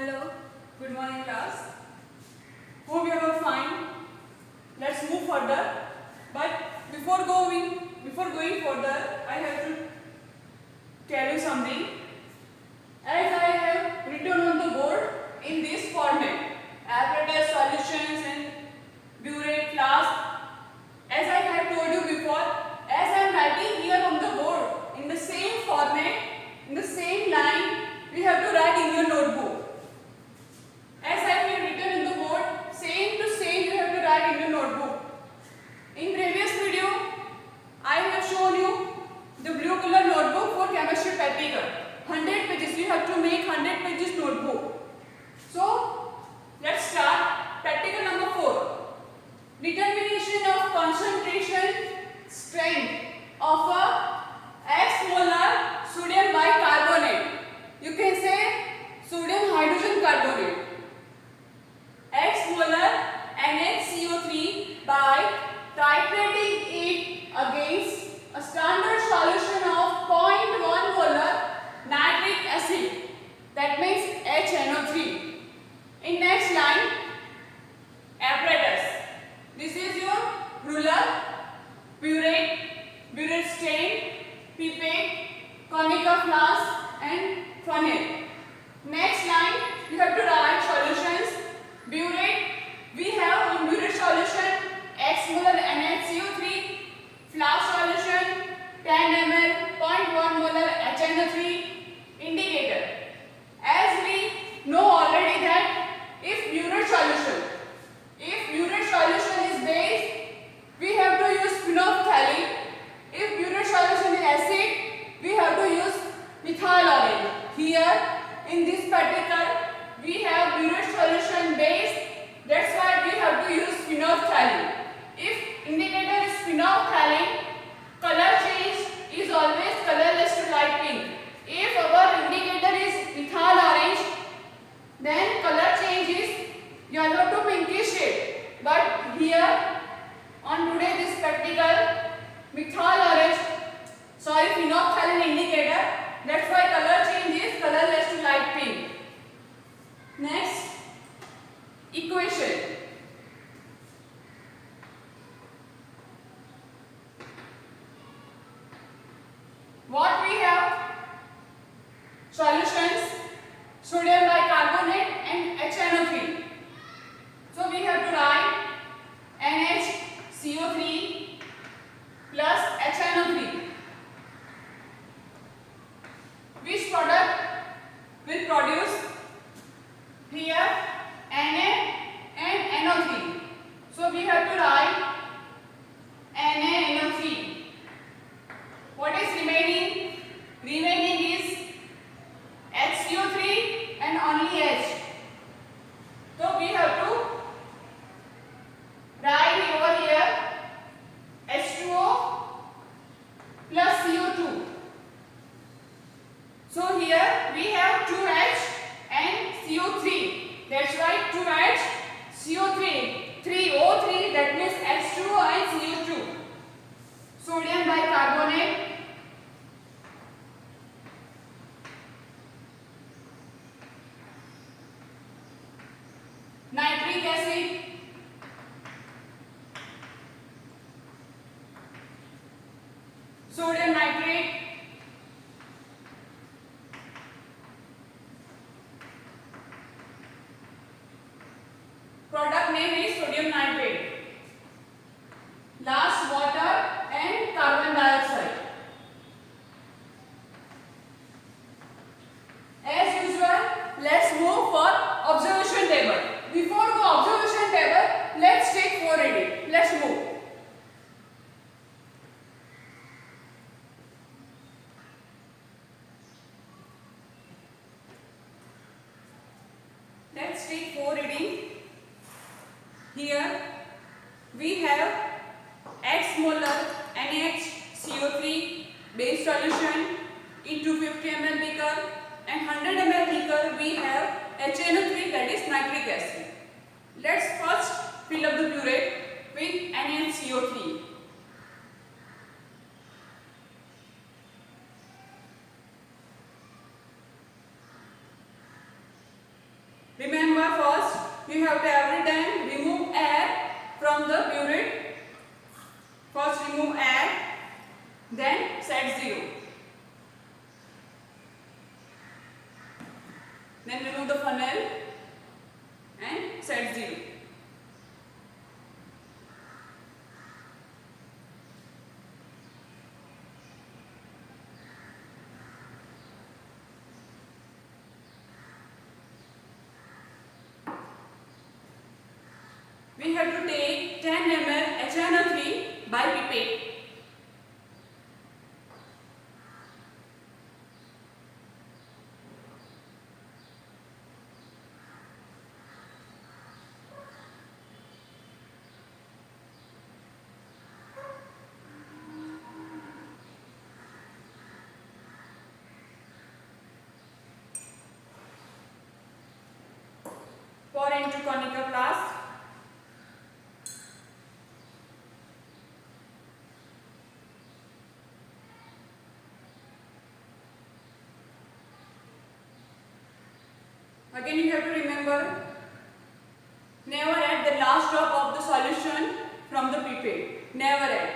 Hello, good morning class. Hope you are all fine. Let's move further. But before going further, I have to tell you something. As I have written on the board in this format, apparatus, solutions and burette, flask. As I have told you before, as I am writing here on the board in the same format, in the same line, we have to write in your notebook. As I have written in the board, same to same you have to write in your notebook. In previous video, I have shown you the blue color notebook for chemistry practical. 100 pages, you have to make 100 pages notebook. So, let's start practical number 4. Determination of concentration strength of a X molar sodium bicarbonate. You can say sodium hydrogen carbonate. X molar NaCO3 by titrating it against a standard solution of 0.1 molar nitric acid. That means HNO3. In next line, apparatus. This is your ruler, burette stand, pipette, conical flask and funnel. Next line, you have to write solutions. Burette, we have in burette solution X molar NaCO3, flask solution 10 ml, 0.1 molar HNO3, indicator. As we know already that if burette solution is base, we have to use phenolphthalein. If burette solution is acid, we have to use methyl orange. Here in this particle, we have burette solution base. That's why we have to use phenolphthalein. If indicator is phenolphthalein, color change is always colorless to light pink. If our indicator is methyl orange, then color change is yellow to pinkish shade. But here on today this practical, phenolphthalein indicator. That's why color change is colorless to light pink. Next, equation. What we have? Solutions, sodium bicarbonate and HNO3. So we have to write NaCO3 plus HNO3. Which product will produce? Here Na and NO3. So we have to write NaNO3. What is remaining? Remaining is HCO3 and only H. So we have to write over here H2O plus CO2. So here we have 2H and CO3. That's right, 2H, CO3, 3O3, that means H2O and CO2. Sodium bicarbonate, nitric acid, sodium nitrate, product name is sodium nitrate. Last, water and carbon dioxide. As usual, let's move for observation table. Before go observation table, let's take 4 reading. Let's move. Let's take 4 reading. Here we have X molar NaCO3 base solution in 250 ml beaker, and 100 ml beaker we have HNO3, that is nitric acid. Let's first fill up the burette with NaCO3. Remember, first you have to every time remove air from the burette. First remove air, then set 0. Then remove the funnel and set 0. We have to take 10 ml HNO3 by pipette. Pour into conical flask. Again you have to remember, never add the last drop of the solution from the pipette. Never add.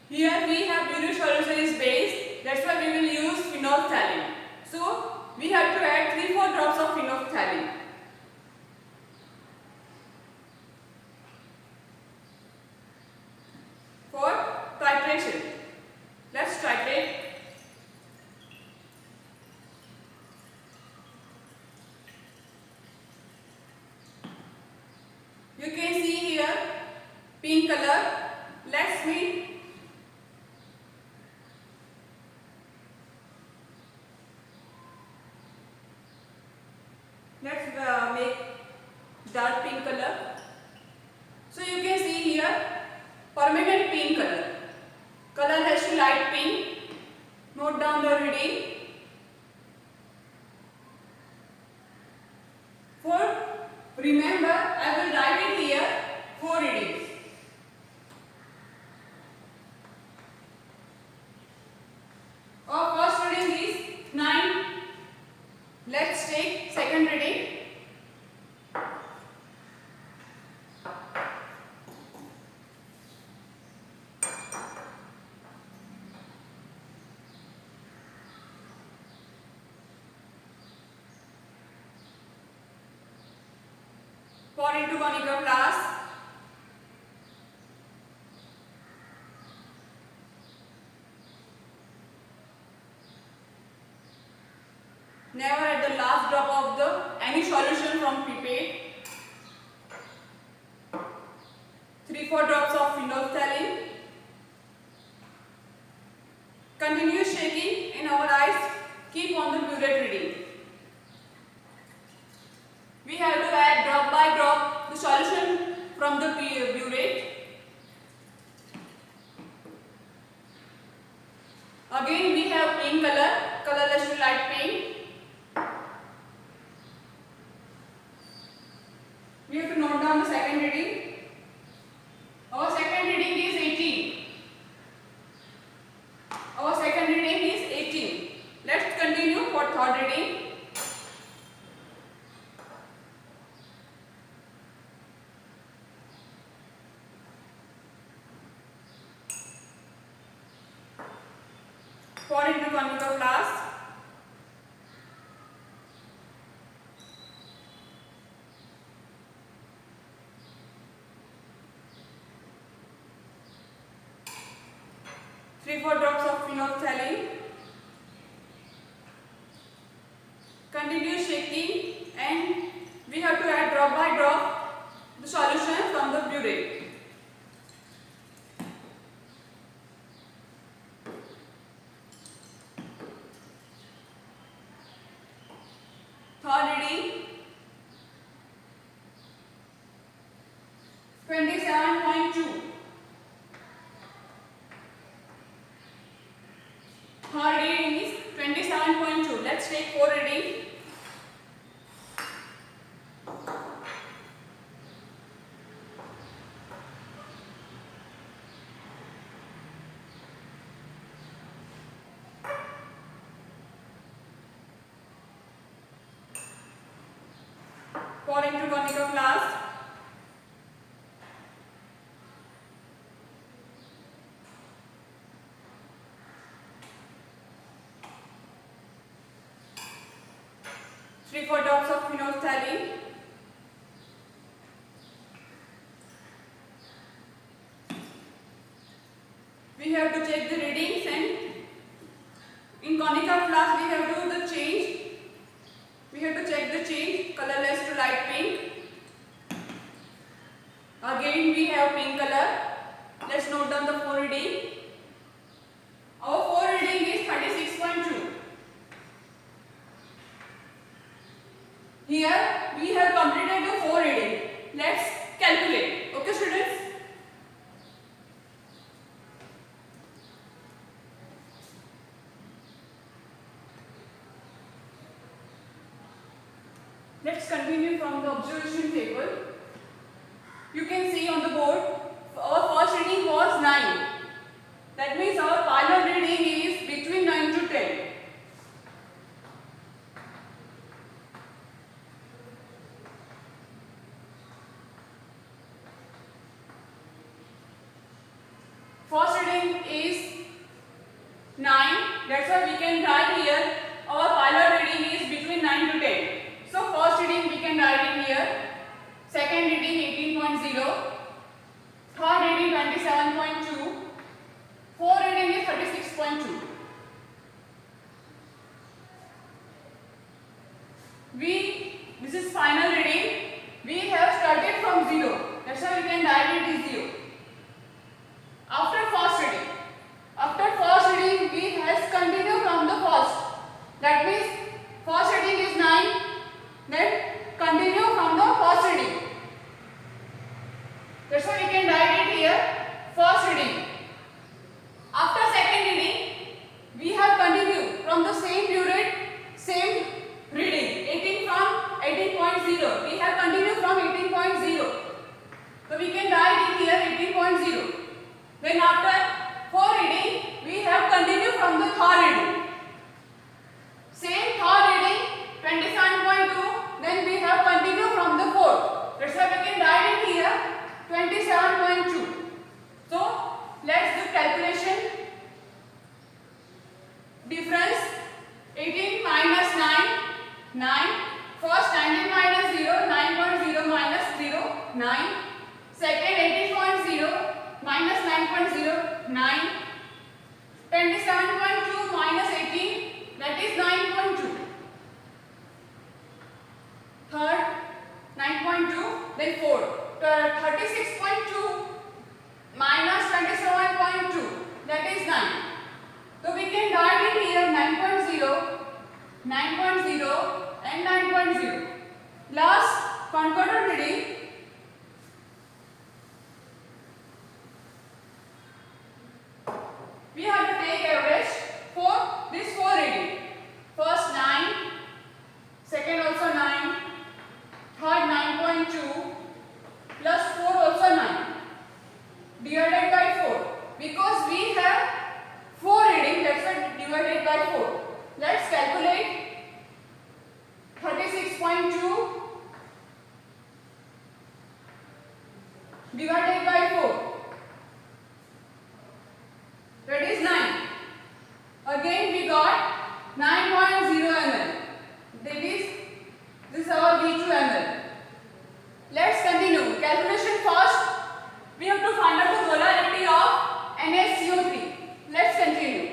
Here we have burette solution is base, that's why we will use phenolphthalein. So we have to add 3-4 drops of phenolphthalein. For titration. Let's titrate. You can see here pink color. Let's make dark pink color. So you can see here permanent pink color. Color has to light pink. Note down the reading. For remember, I will write it here 4 readings. Our first reading is 9. Let's take second reading. Pour into conical flask. Never add the last drop of the any solution from pipette. 3-4 drops of phenolphthalein. Continue shaking and our eyes keep on the burette reading. We have to add drop by drop the solution from the burette. Again we have pink color, colorless to light pink. We have to note down the second reading. Our second reading is 18. Our second reading is 18. Let's continue for third reading. Pour into conical flask. Three, 4 drops of phenolphthalein. Continue shaking and we have to add drop by drop the solution from the burette. Third reading 27.2. Third reading is 27.2. Let's take 4 reading. 4 into conical flask. Three-four drops of phenolphthalein. We have to check the readings, and in conical flask we have to do the change. We have to check the change, colorless to light pink. Again we have pink color. Let's note down the 4 reading. Our 4 reading is 36.2. Here we have completed the 4 reading. Let's calculate. Okay, students? Let's continue from the observation table. You can see on the board, our first reading was 9. That means our pilot reading is between 9 to 10. First reading is 9. That's why we can write here our pilot reading is between 9 to 10. So first reading we can write in here. Second reading 18.0. Third reading 27.2. Fourth reading is 36.2. This is final reading. We have started from 0. That's why we can write it as 0. After first reading we has continued from the first. That means first reading is 9. Then continue from the first reading. That's why we can write it here, first reading. After second reading, we have continued from the same period, same reading. 18 from 18.0. We have continued from 18.0. So we can write it here 18.0. Then after 4 reading, we have continued from the third reading. Same third reading, 27.2. Then we have continued from the fourth. That's why we can write it here 27.2. So let's do calculation. Difference 18 minus 9, 9. First 19 minus 0, 9.0 minus 0, 9. Second 18.0 minus 9.0, 9. 27.2 minus 18, that is 9.2. Third 9.2, then fourth 36.2 minus 27.2, that is 9. So we can write it here 9.0, 9.0 and 9.0. Last concordant reading. We have to take average for this 4 reading. First 9, second also 9, third 9.2 plus 4 also 9 divided by 4. Because we have 4 reading, that's why divided by 4. Let's calculate 36.2 divided by 4. That is 9. Again we got 9.0 ml. That is, this is our V2 ml. Let's continue. Calculation first. We have to find out the molarity of NaCO3. Let's continue.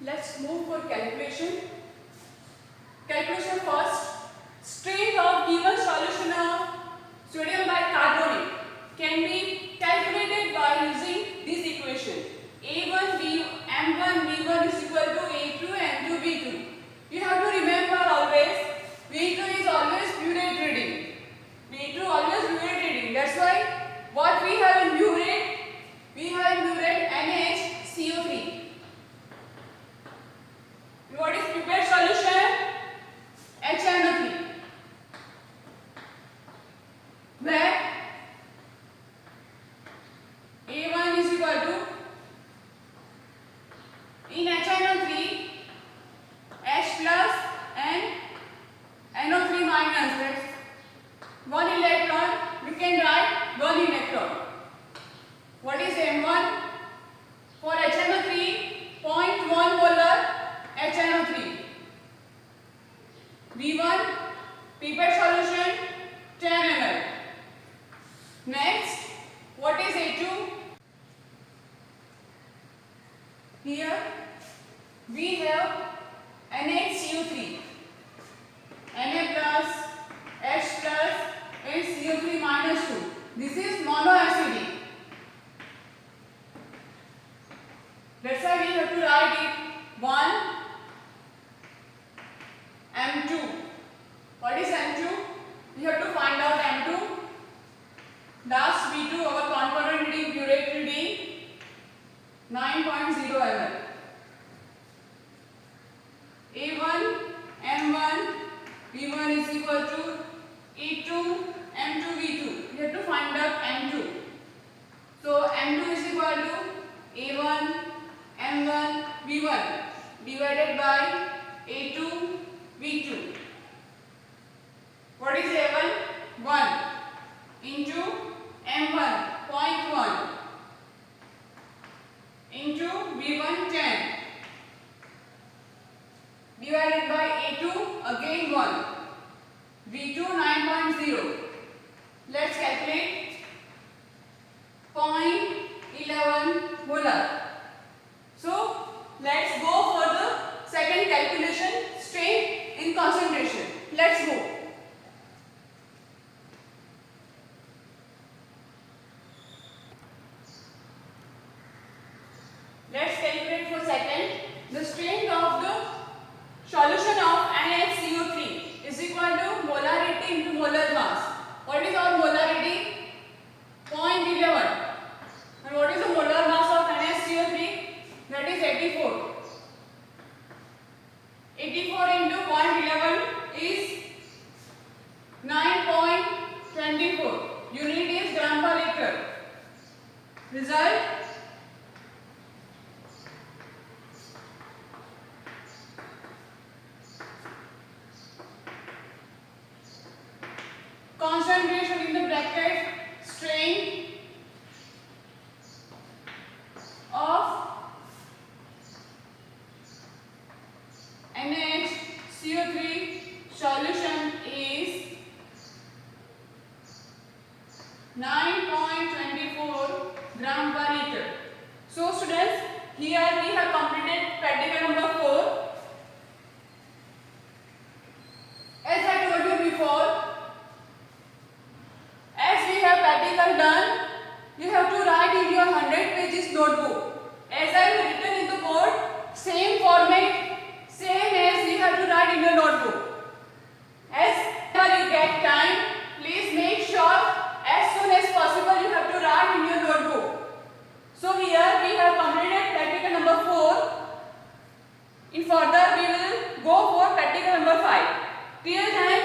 Let's move for calculation. Calculation first. Strength of given solution of sodium bicarbonate can be calculated by using this equation. M1 V1 is equal to A2 M2 V2. You have to remember always V2 is always burette reading. V2 always burette reading. That's why what we have in burette, we have in burette NaHCO3. What is prepared solution? HNO3. Where A1 is equal to can write 1 electron. What is M1? For HNO3, 0.1 molar HNO3. V1, pipette solution 10 ml. Next, what is A2? Here we have NaCO3, Na plus, H plus and CO3 minus 2. This is monoacidic. That's why we have to write it 1 M2. What is M2? We have to find out M2. Last V2, our concurrent reading, purate reading 9.0 ml. A1 M1 V1 is equal to E2 M2 V2. We have to find out M2. So M2 is equal to A1 M1 V1 divided by A2 V2. What is A1? 1 into M1 0.1 into V1 10 divided by A2 again 1 V2 9.0. Let's calculate 0.11 molar. So let's go for the second calculation, strain in concentration. Let's go. Let's calculate for second. The strength of the solution of NaCO3 is equal to molarity into molar mass. What is our molarity? 0.11. And what is the molar mass of NaCO3? That is 84. 84 into 0.11 is 9.24. Unit is gram per liter. Result? Concentration in the bracket, strain of NaCO3 solution is 9.24 gram per liter. So students, here we have completed practical number 4. As I told you before, as we have practical done, you have to write in your 100 pages notebook. As I have written in the board, same format, same as you have to write in your notebook. As you get time, please make sure as soon as possible you have to write in your notebook. So here we have completed practical number 4. In further we will go for practical number 5. Till then